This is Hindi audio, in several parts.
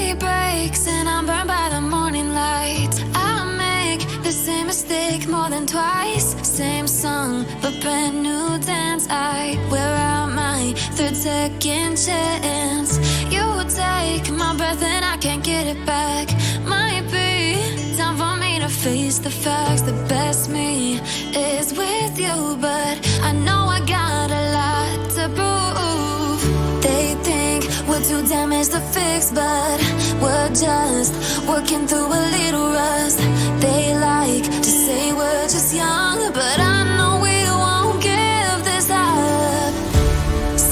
day breaks and I'm burned by the morning light. I make the same mistake more than twice. Same song, but brand new dance. I wear out my third second chance. You take my breath and I can't get it back. Might be time for me to face the facts. The best me is with you, but I know I got a lot to prove. They think we're too damaged to fix, but we're just working through a little rust. They like to say we're just young, but I know we won't give this up.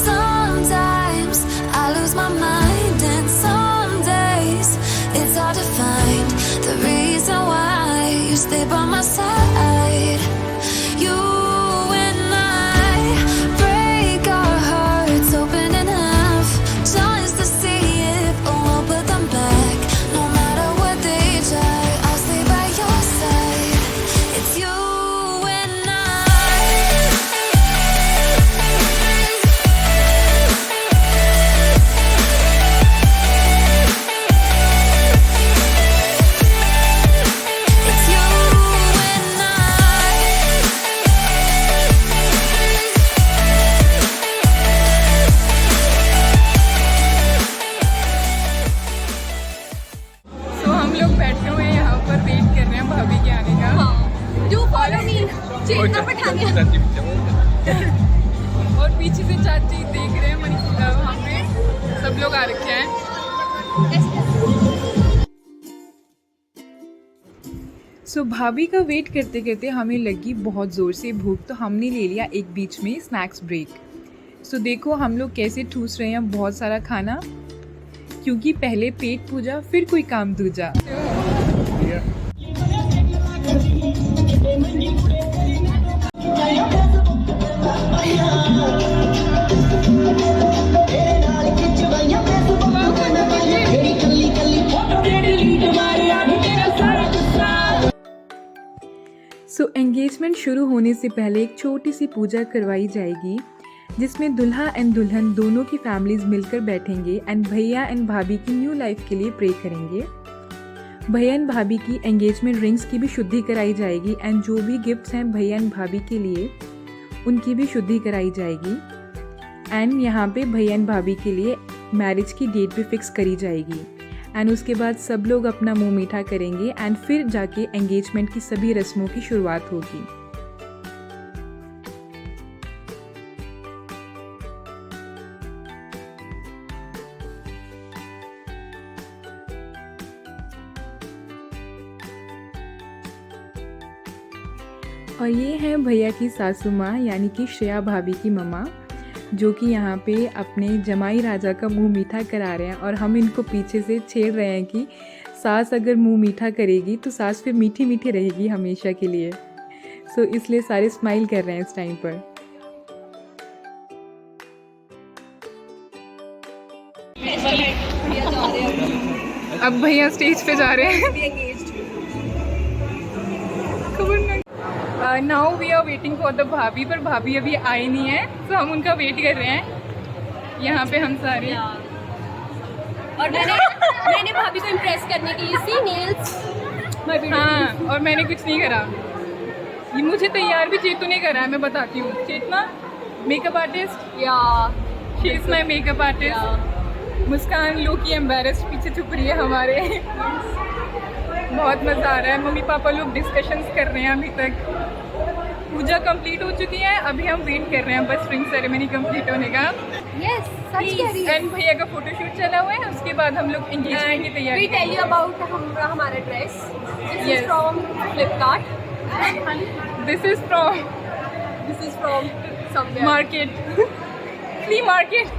Sometimes I lose my mind, and some days it's hard to find the reason why you stay by my side. You and I break our hearts open in half, just to see if we'll put them back. No matter what they try, I'll stay by your side. It's you and I. It's you and I. सो हम लोग बैठे हुए हैं यहाँ पर, वेट कर रहे हैं भाभी के आने का। डू फॉलो मी, चेतना पठानिया। और पीछे से चाची देख रहे हैं, वहाँ पे सब लोग आ रखे हैं। सो भाभी का वेट करते करते हमें लगी बहुत ज़ोर से भूख, तो हमने ले लिया एक बीच में स्नैक्स ब्रेक। सो देखो हम लोग कैसे ठूस रहे हैं बहुत सारा खाना, क्योंकि पहले पेट पूजा फिर कोई काम दूजा। सो एंगेजमेंट शुरू होने से पहले एक छोटी सी पूजा करवाई जाएगी, जिसमें दुल्हा एंड दुल्हन दोनों की फैमिलीज मिलकर बैठेंगे एंड भैया एंड भाभी की न्यू लाइफ के लिए प्रे करेंगे। भैया एंड भाभी की एंगेजमेंट रिंग्स की भी शुद्धि कराई जाएगी एंड जो भी गिफ्ट्स हैं भैया एंड भाभी के लिए उनकी भी शुद्धि कराई जाएगी। एंड यहाँ पे भैया एंड भाभी के लिए मैरिज की डेट भी फिक्स करी जाएगी। एंड उसके बाद सब लोग अपना मुंह मीठा करेंगे एंड फिर जाके एंगेजमेंट की सभी रस्मों की शुरुआत होगी। और ये हैं भैया की सासू माँ यानी कि श्रेया भाभी की मम्मा, जो कि यहाँ पे अपने जमाई राजा का मुंह मीठा करा रहे हैं। और हम इनको पीछे से छेड़ रहे हैं कि सास अगर मुंह मीठा करेगी तो सास फिर मीठी मीठी रहेगी हमेशा के लिए। सो इसलिए सारे स्माइल कर रहे हैं इस टाइम पर। अब भैया स्टेज पे जा रहे हैं। Now we are waiting for the bhabhi, पर भाभी अभी आई नहीं है, तो हम उनका वेट कर रहे हैं यहाँ पे हम सारे। और मैंने भाभी को इम्प्रेस करने के लिए सी नेल्स। हाँ, और मैंने कुछ नहीं करा, ये मुझे तैयार भी चेतू ने करा है। मैं बताती हूँ, चेतना मेकअप आर्टिस्ट, या she is my makeup artist. Muskan लो की एम्बेरस्ड पीछे छुप रही है हमारे। बहुत मज़ा आ रहा है। मम्मी पापा लोग डिस्कशंस कर रहे हैं अभी तक। पूजा कंप्लीट हो चुकी है, अभी हम वेट कर रहे हैं बस रिंग सेरेमनी कंप्लीट होने का। यस, सच कह रही है। एंड भैया का फोटोशूट चला हुआ है, उसके बाद हम लोग एंगेजमेंट की तैयारी। वी टेल यू अबाउट हमारा dress. This is from Flipkart. This is from somewhere market, flea market.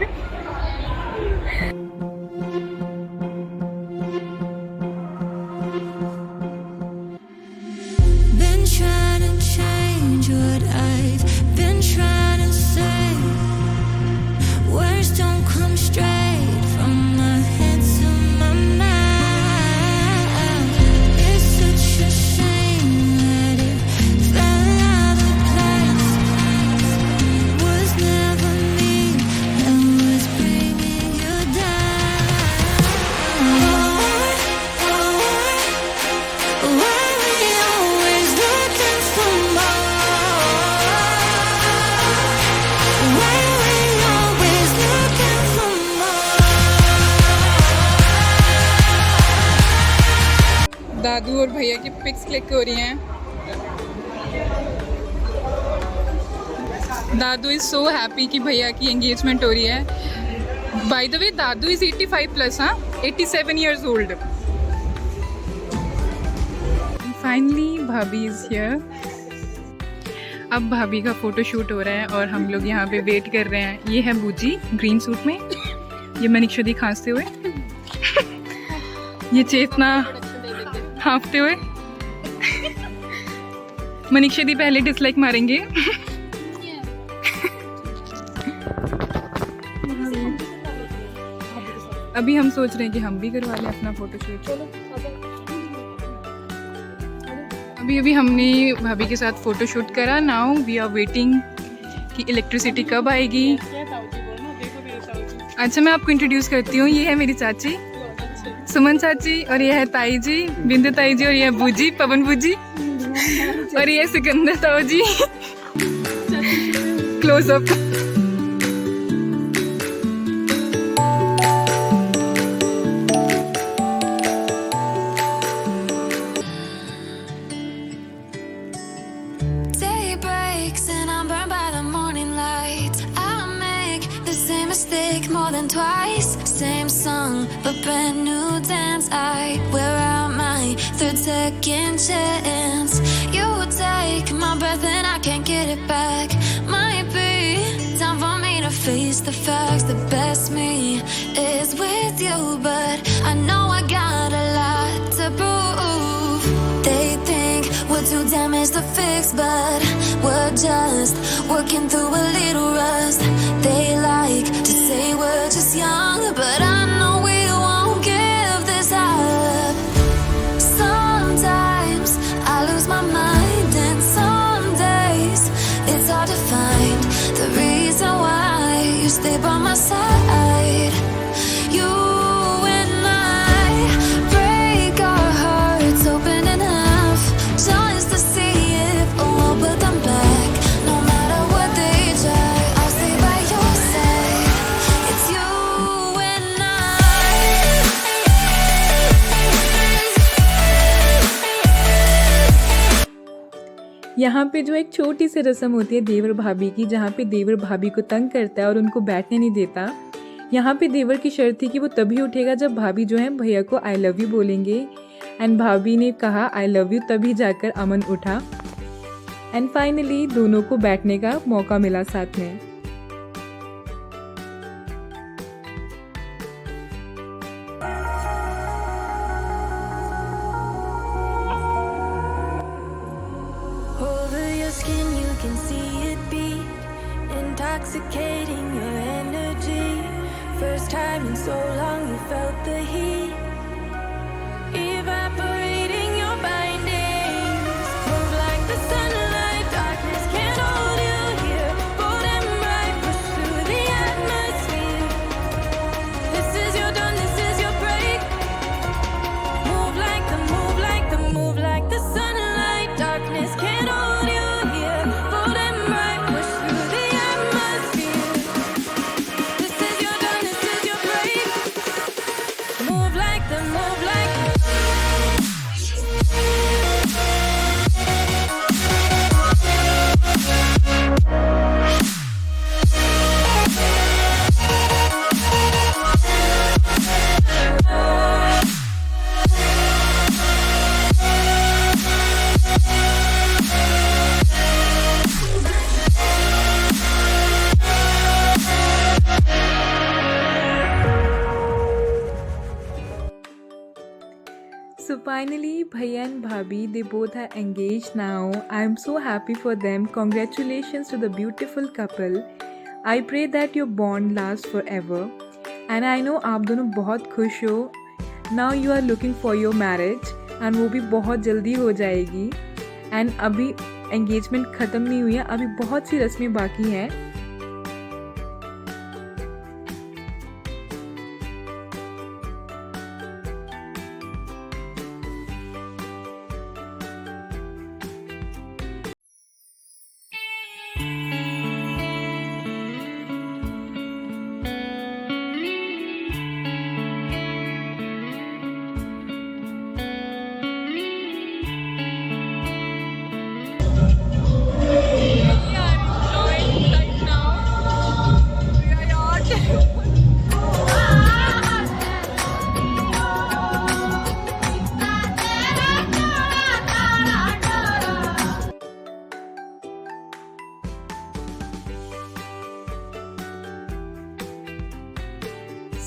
Been trying to change what I've been trying to say. Words don't come straight from my head to my mouth. It's such a shame that it fell out of place. Was never me that was bringing you down. दादू और भैया की पिक्स क्लिक हो रही हैं। दादू इज़ सो हैप्पी कि भैया की एंगेजमेंट हो रही है। By the way Dadu is 85 plus, हाँ, 87 ईयर्स ओल्ड। फाइनली भाभी इज़ हियर। अब भाभी का फ़ोटो शूट हो रहा है और हम लोग यहाँ पे वेट कर रहे हैं। ये है बूजी ग्रीन सूट में, ये मनीषा दी खांसते हुए, ये चेतना हाँफते हुए। मनीषा दी पहले डिसलाइक मारेंगे। अभी हम सोच रहे हैं कि हम भी करवा लें अपना फ़ोटो शूट। अभी हमने भाभी के साथ फ़ोटो शूट करा। नाउ वी आर वेटिंग कि इलेक्ट्रिसिटी कब आएगी। अच्छा, मैं आपको इंट्रोड्यूस करती हूँ। ये है मेरी चाची सुमन चाची, और ये है ताई जी बिंदु ताई जी, और ये है बूजी पवन बूजी, और ये है सिकंदर ताऊ जी। Close up. Day breaks and I'm burned by the morning light. I make the same mistake more than twice. Same song, but brand new dance. I wear out my third second chance. You take my breath and I can't get it back. Might be time for me to face the facts. The best me is with you, but I know I got a lot to prove. They think we're too damaged to fix, but we're just working through a little rust. They like to say we're just young, but I know we won't give this up. Sometimes I lose my mind, and some days it's hard to find the reason why you stay by my side. You and I break our hearts open in half, just to see if we'll put them back. No matter what they try, I'll stay by your side. It's you and यहाँ पे जो एक छोटी सी रस्म होती है देवर भाभी की, जहाँ पे देवर भाभी को तंग करता है और उनको बैठने नहीं देता। यहाँ पे देवर की शर्त थी कि वो तभी उठेगा जब भाभी जो है भैया को आई लव यू बोलेंगे, एंड भाभी ने कहा आई लव यू, तभी जाकर अमन उठा, एंड फाइनली दोनों को बैठने का मौका मिला साथ में। over your skin, you can see it beat, intoxicating your energy. First time in so long, you felt the heat evaporating your bindings. Move like the sunlight, darkness can't hold you here. Bold and bright, push through the atmosphere. This is your dawn, this is your break. Move like the move like the sunlight, darkness can't hold you here. Bold and bright, push through the atmosphere. This is your dawn, this is your break. Move like the So finally, Bhaiya and Bhabhi, they both are engaged now. I am so happy for them. Congratulations to the beautiful couple. I pray that your bond lasts forever. And I know आप दोनों बहुत खुश हो. Now you are looking for your marriage, and वो भी बहुत जल्दी हो जाएगी. And अभी engagement ख़त्म नहीं हुई है, अभी बहुत सी रस्में बाकी हैं.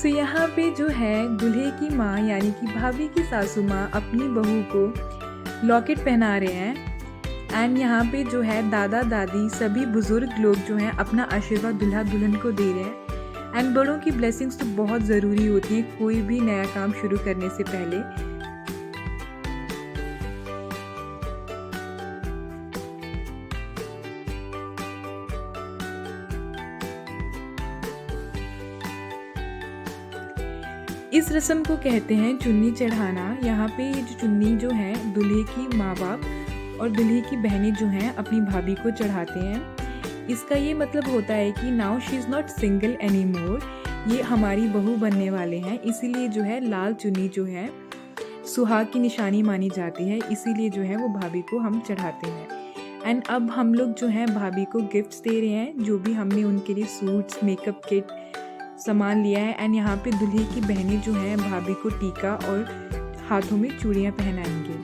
सो यहाँ पे जो है दूल्हे की माँ यानी कि भाभी की सासू माँ अपनी बहू को लॉकेट पहना रहे हैं। एंड यहाँ पे जो है दादा दादी सभी बुज़ुर्ग लोग जो हैं अपना आशीर्वाद दूल्हा दुल्हन को दे रहे हैं। एंड बड़ों की ब्लेसिंग्स तो बहुत ज़रूरी होती है कोई भी नया काम शुरू करने से पहले। इस रस्म को कहते हैं चुन्नी चढ़ाना। यहाँ पे ये जो चुन्नी जो है दूल्हे की माँ बाप और दूल्हे की बहनें जो हैं अपनी भाभी को चढ़ाते हैं। इसका ये मतलब होता है कि now she is not single any मोर, ये हमारी बहू बनने वाले हैं, इसीलिए जो है लाल चुन्नी जो है सुहाग की निशानी मानी जाती है, इसीलिए जो है वो भाभी को हम चढ़ाते हैं। एंड अब हम लोग जो है भाभी को गिफ्ट्स दे रहे हैं, जो भी हमने उनके लिए सूट्स मेकअप किट सामान लिया है। एंड यहाँ पे दूल्हे की बहनें जो हैं भाभी को टीका और हाथों में चूड़ियाँ पहनाएंगे।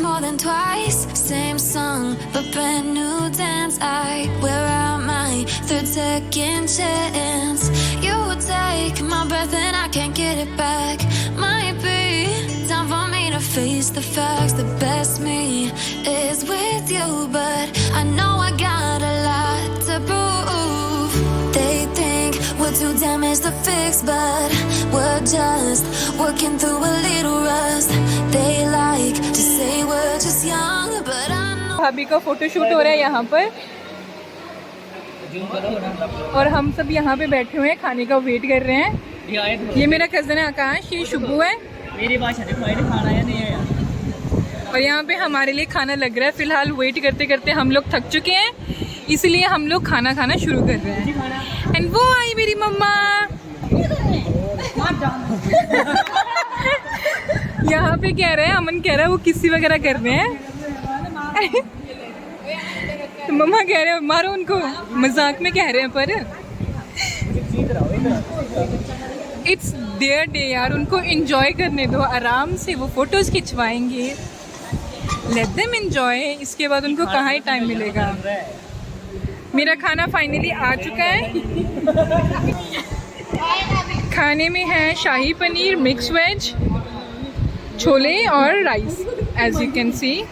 More than twice, same song, but brand new dance. I wear out my third second chance. You take my breath and I can't get it back. Might be time for me to face the facts. The best me is with you, but I know I got a lot to prove. They think we're too damaged to fix, but we're just working through a little rust. They like to say we're just young, but I know. भाभी का फोटो शूट हो रहा है यहाँ पर और हम सब यहाँ पे बैठे हुए हैं, खाने का वेट कर रहे हैं। ये मेरा कज़न है आकाश, ये शुभू है। मेरी भाषा देखो, खाना या नहीं है। और यहाँ पे हमारे लिए खाना लग रहा है। फिलहाल वेट करते करते हम लोग थक चुके हैं, इसलिए हम लोग खाना खाना शुरू कर रहे हैं। एंड वो आई मेरी मम्मा। यहाँ पे कह रहे हैं, अमन कह रहा है वो किसी वगैरह कर रहे हैं। तो मम्मा कह रहे हैं मारो उनको, मजाक में कह रहे हैं, पर इट्स देयर डे यार, उनको एंजॉय करने दो, आराम से वो फोटोज खिंचवाएंगे। लेट देम एंजॉय, इसके बाद उनको कहाँ ही टाइम मिलेगा। मेरा खाना फाइनली आ चुका है। खाने में है शाही पनीर, मिक्स वेज, छोले और rice, as you can see.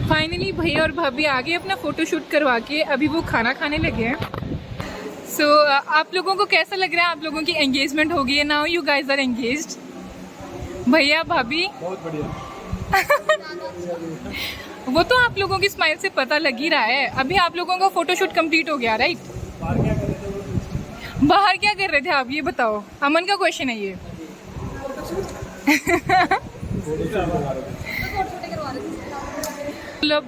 Finally भैया और भाभी आगे अपना फ़ोटो शूट करवा के अभी वो खाना खाने लगे हैं। सो आप लोगों को कैसा लग रहा है? आप लोगों की एंगेजमेंट हो गई है, now you guys are engaged. भैया भाभी बहुत बढ़िया। वो तो आप लोगों की स्माइल से पता लग ही रहा है। अभी आप लोगों का फ़ोटो शूट कंप्लीट हो गया, राइट? बाहर क्या कर रहे थे आप, ये बताओ। अमन का क्वेश्चन है ये।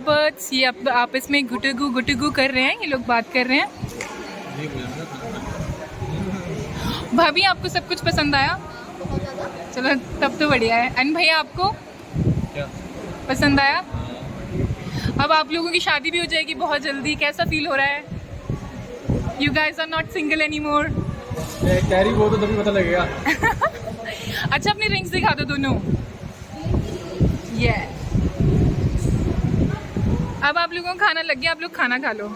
बर्ड्स ये आपस में गुटगू कर रहे हैं, ये लोग बात कर रहे हैं। भाभी आपको सब कुछ पसंद आया? चलो तब तो बढ़िया है। एंड भैया आपको क्या पसंद आया? अब आप लोगों की शादी भी हो जाएगी बहुत जल्दी, कैसा फील हो रहा है? You guys are not single any more. कैरी वो तो तभी पता लगेगा। अच्छा अपनी रिंग्स दिखा दो दोनों। ये अब आप लोगों को खाना लग गया, आप लोग खाना खा लो।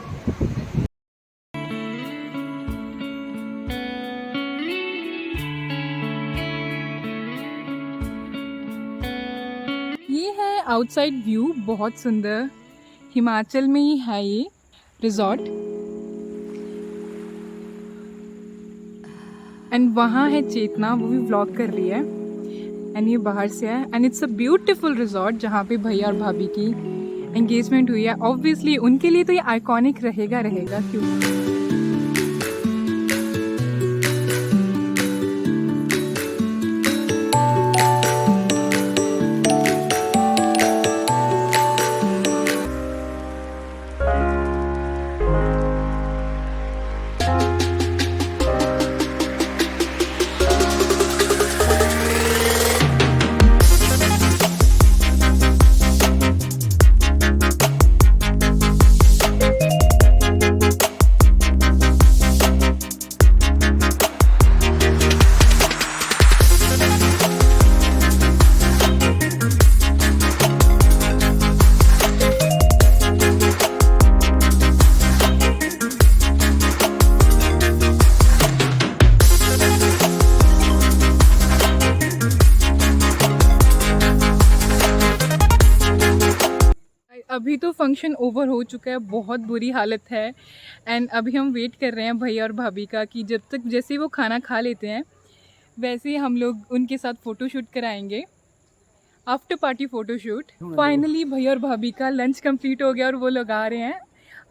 आउटसाइड व्यू बहुत सुंदर, हिमाचल में ही है ये रिजॉर्ट। एंड वहाँ है चेतना, वो भी व्लॉग कर रही है। एंड ये बाहर से है and it's a beautiful resort जहाँ पे भैया और भाभी की एंगेजमेंट हुई है। ऑब्वियसली उनके लिए तो ये आइकॉनिक रहेगा क्यों। अभी तो फंक्शन ओवर हो चुका है, बहुत बुरी हालत है। एंड अभी हम वेट कर रहे हैं भैया और भाभी का कि जब तक जैसे ही वो खाना खा लेते हैं वैसे ही हम लोग उनके साथ फ़ोटो शूट कराएंगे, after party photo shoot. Finally भैया और भाभी का लंच कंप्लीट हो गया और वो लोग आ रहे हैं।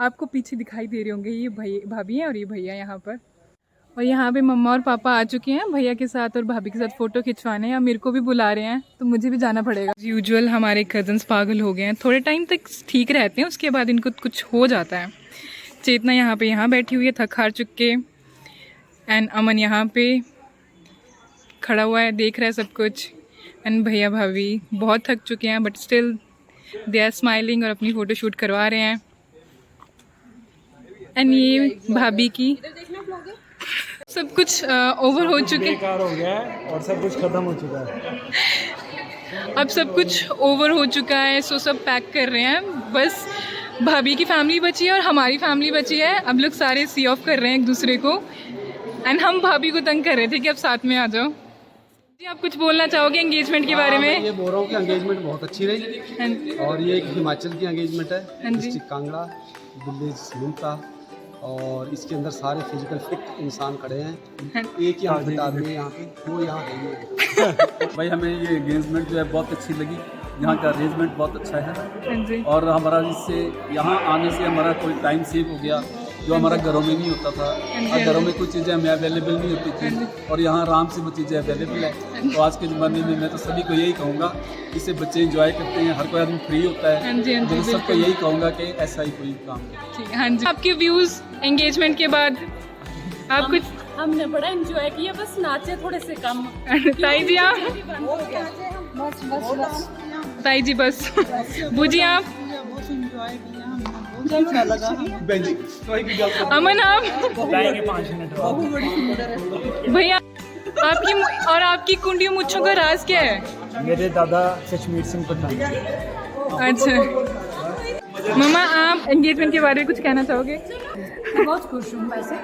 आपको पीछे दिखाई दे रहे होंगे, ये भाभी हैं और ये भैया यहाँ पर। और यहाँ पे मम्मा और पापा आ चुके हैं भैया के साथ और भाभी के साथ फ़ोटो खिंचवाने, या मेरे को भी बुला रहे हैं तो मुझे भी जाना पड़ेगा। यूजुअल हमारे कज़न्स पागल हो गए हैं, थोड़े टाइम तक ठीक रहते हैं, उसके बाद इनको कुछ हो जाता है। चेतना यहाँ बैठी हुई है थक हार चुक के। एंड अमन यहाँ पे खड़ा हुआ है, देख रहा है सब कुछ। एंड भैया भाभी बहुत थक चुके हैं but still they are smiling और अपनी फ़ोटो शूट करवा रहे हैं। एंड ये भाभी की सब कुछ ओवर हो चुके बेकार हो गया है और सब कुछ खत्म हो चुका है। अब सब कुछ ओवर हो चुका है, सो सब पैक कर रहे हैं। बस भाभी की फैमिली बची है और हमारी फैमिली बची है। अब लोग सारे सी ऑफ कर रहे हैं एक दूसरे को। एंड हम भाभी को तंग कर रहे थे कि अब साथ में आ जाओ। जी आप कुछ बोलना चाहोगे एंगेजमेंट के बारे में? ये बोल रहा हूँ कि एंगेजमेंट बहुत अच्छी रही और ये एक हिमाचल की एंगेजमेंट है, डिस्ट्रिक्ट कांगड़ा, विलेज मुल्ता। और इसके अंदर सारे फिजिकल फिट इंसान खड़े हैं। एक यहाँ फिट आदमी यहाँ पे, वो यहाँ है। भाई हमें ये एंगेजमेंट जो है बहुत अच्छी लगी। यहाँ का अरेंजमेंट बहुत अच्छा है और हमारा इससे यहाँ आने से हमारा कोई टाइम सेव हो गया जो हमारा घरों में नहीं होता था। और घरों में कुछ चीज़ें हमें अवेलेबल नहीं होती थी और यहाँ आराम से वो चीज़ें अवेलेबल है। तो आज के ज़माने में मैं तो सभी को यही कहूँगा, इससे बच्चे इंजॉय करते हैं, हर कोई आदमी फ्री होता है। तो सबको यही कहूँगा कि ऐसा ही कोई काम है। हाँ जी, आपके व्यूज़ एंगेजमेंट के बाद? आप कुछ? हमने बड़ा एंजॉय किया, बस नाचे थोड़े से कम। ताई जी आप? ताई जी बस। बूजी आप? अमन आप? भैया आपकी और आपकी कुंडी मुच्छों का राज क्या है? मेरे दादा सचमीर सिंह पठान। अच्छा मम्मा, आप एंगेजमेंट के बारे में कुछ कहना चाहोगे? बहुत खुश हूँ, वैसे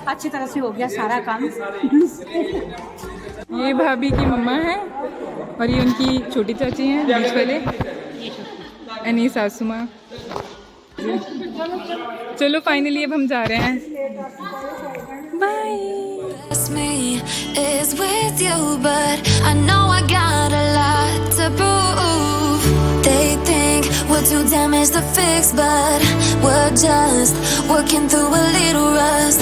अच्छी तरह से हो गया सारा काम। ये भाभी की मम्मा है और ये उनकी छोटी चाची हैं बीच वाले, एंड ये सासू माँ। चलो फाइनली अब हम जा रहे हैं, bye. Me is with you, but I know I got a lot to prove. They think we're too damaged to fix, but we're just working through a little rust.